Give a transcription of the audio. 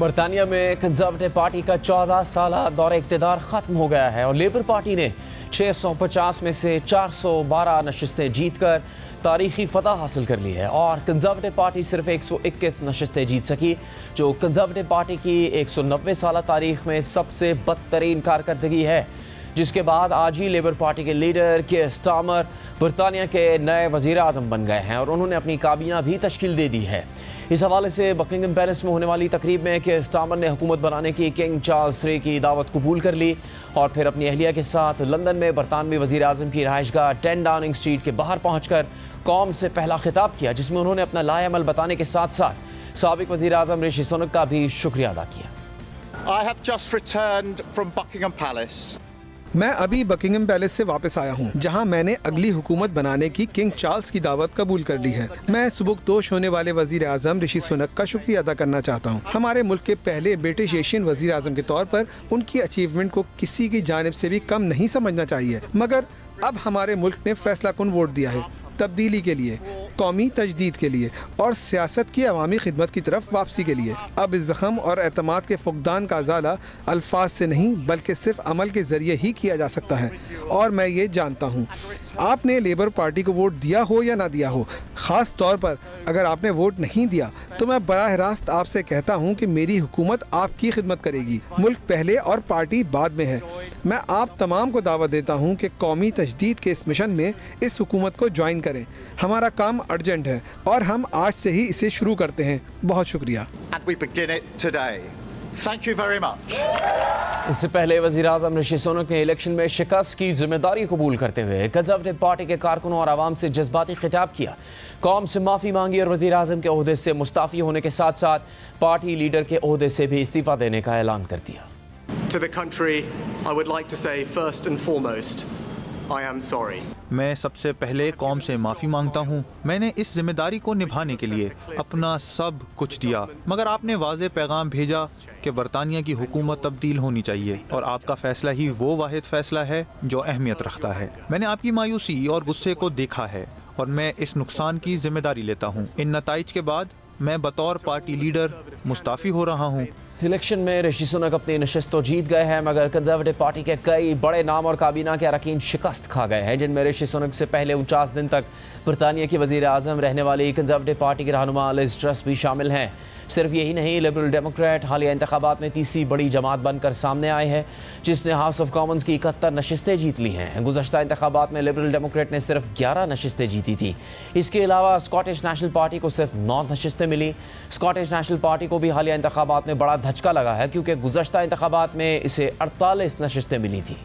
बरतानिया में conservative party का 14 साल दौर इक़्तिदार ख़त्म हो गया है और लेबर पार्टी ने 650 में से 412 नशिस्तें जीतकर तारीखी फतह हासिल कर ली है और कंजर्वेटिव पार्टी सिर्फ 121 नशिस्तें जीत सकी, जो कंजर्वेटिव पार्टी की 190 साल तारीख में सबसे बदतरीन कारकर्दगी है। जिसके बाद आज ही लेबर पार्टी के लीडर कीर स्टार्मर बरतानिया के नए वज़ीर आज़म बन गए हैं और उन्होंने अपनी काबीना भी तश्कील दे दी है। इस हवाले से बकिंगम पैलेस में होने वाली तकरीब में कीर स्टार्मर ने हुकूमत बनाने की किंग चार्ल्स III की दावत कबूल कर ली और फिर अपनी अहलिया के साथ लंदन में बरतानवी वज़ीर आज़म की रहायशगाह 10 डाउनिंग स्ट्रीट के बाहर पहुँच कर कौम से पहला खिताब किया, जिसमें उन्होंने अपना लाएअमल बताने के साथ साथ साबिक वज़ीर आज़म ऋषि सुनक का भी शुक्रिया अदा किया। I have just returned from Buckingham Palace. मैं अभी बकिंगम पैलेस से वापस आया हूँ, जहाँ मैंने अगली हुकूमत बनाने की किंग चार्ल्स की दावत कबूल कर ली है। मैं सुबुकदोश होने वाले वजीर आज़म ऋषि सुनक का शुक्रिया अदा करना चाहता हूँ। हमारे मुल्क के पहले ब्रिटिश एशियन वजीर आज़म के तौर पर उनकी अचीवमेंट को किसी की जानिब से भी कम नहीं समझना चाहिए, मगर अब हमारे मुल्क ने फैसला कुन वोट दिया है तब्दीली के लिए, कौमी तजदीद के लिए और सियासत की अवामी खिदमत की तरफ वापसी के लिए। अब इस ज़ख़म और एतमाद के फुक़दान का अज़ाला अल्फाज से नहीं बल्कि सिर्फ अमल के ज़रिए ही किया जा सकता है। और मैं ये जानता हूँ, आपने लेबर पार्टी को वोट दिया हो या ना दिया हो, ख़ास तौर पर अगर आपने वोट नहीं दिया तो मैं बराह रास्त आपसे कहता हूँ कि मेरी हुकूमत आपकी खिदमत करेगी। मुल्क पहले और पार्टी बाद में है। मैं आप तमाम को दावत देता हूँ कि कौमी तजदीद के इस मिशन में इस हुकूमत को ज्वाइन करें। हमारा काम अर्जेंट है और हम आज से ही इसे शुरू करते हैं। बहुत शुक्रिया। Thank you very much. इससे पहले वज़ीर आज़म ऋषि सुनक ने इलेक्शन में शिकस्त की जिम्मेदारी कबूल करते हुए कंजर्वेटिव पार्टी के कारकुनों और आवाम से जज्बाती खिताब किया, कौम से माफ़ी मांगी और वज़ीर आज़म के ओहदे से मुस्ताफ़ी होने के साथ साथ पार्टी लीडर के ओहदे से भी इस्तीफ़ा देने का ऐलान कर दिया। To the country, I would like to say first and foremost, I am sorry. मैं सबसे पहले कौम से माफ़ी मांगता हूँ। मैंने इस जिम्मेदारी को निभाने के लिए अपना सब कुछ दिया, मगर आपने वाज़े पैगाम भेजा कि बरतानिया की हुकूमत तब्दील होनी चाहिए और आपका फ़ैसला ही वो वाहिद फ़ैसला है जो अहमियत रखता है। मैंने आपकी मायूसी और गुस्से को देखा है और मैं इस नुकसान की जिम्मेदारी लेता हूँ। इन नताइज के बाद मैं बतौर पार्टी लीडर मुस्ताफ़ी हो रहा हूँ। इलेक्शन में ऋषि सुनक अपनी नशिस्त तो जीत गए हैं, मगर कंजर्वेटिव पार्टी के कई बड़े नाम और काबीना के अरकान शिकस्त खा गए हैं, जिनमें ऋषि सुनक से पहले 49 दिन तक बरतानिया की वज़ीर आज़म रहने वाली कंजर्वेटिव पार्टी के रहनुमा लिज़ ट्रस भी शामिल हैं। सिर्फ यही नहीं, लिबरल डेमोक्रेट हालिया इंतखाबात में तीसरी बड़ी जमात बनकर सामने आए हैं, जिसने हाउस ऑफ कॉमन्स की 71 नशिस्तें जीत ली हैं। गुज़श्ता इंतखाबात में लिबरल डेमोक्रेट ने सिर्फ 11 नशिस्तें जीती थी। इसके अलावा स्कॉटिश नेशनल पार्टी को सिर्फ 9 नशिस्तें मिली। स्कॉटिश नेशनल पार्टी को भी हालिया इंतखाबात में बड़ा धचका लगा है, क्योंकि गुज़श्ता इंतखाबात में इसे 48 नशिस्तें मिली थी।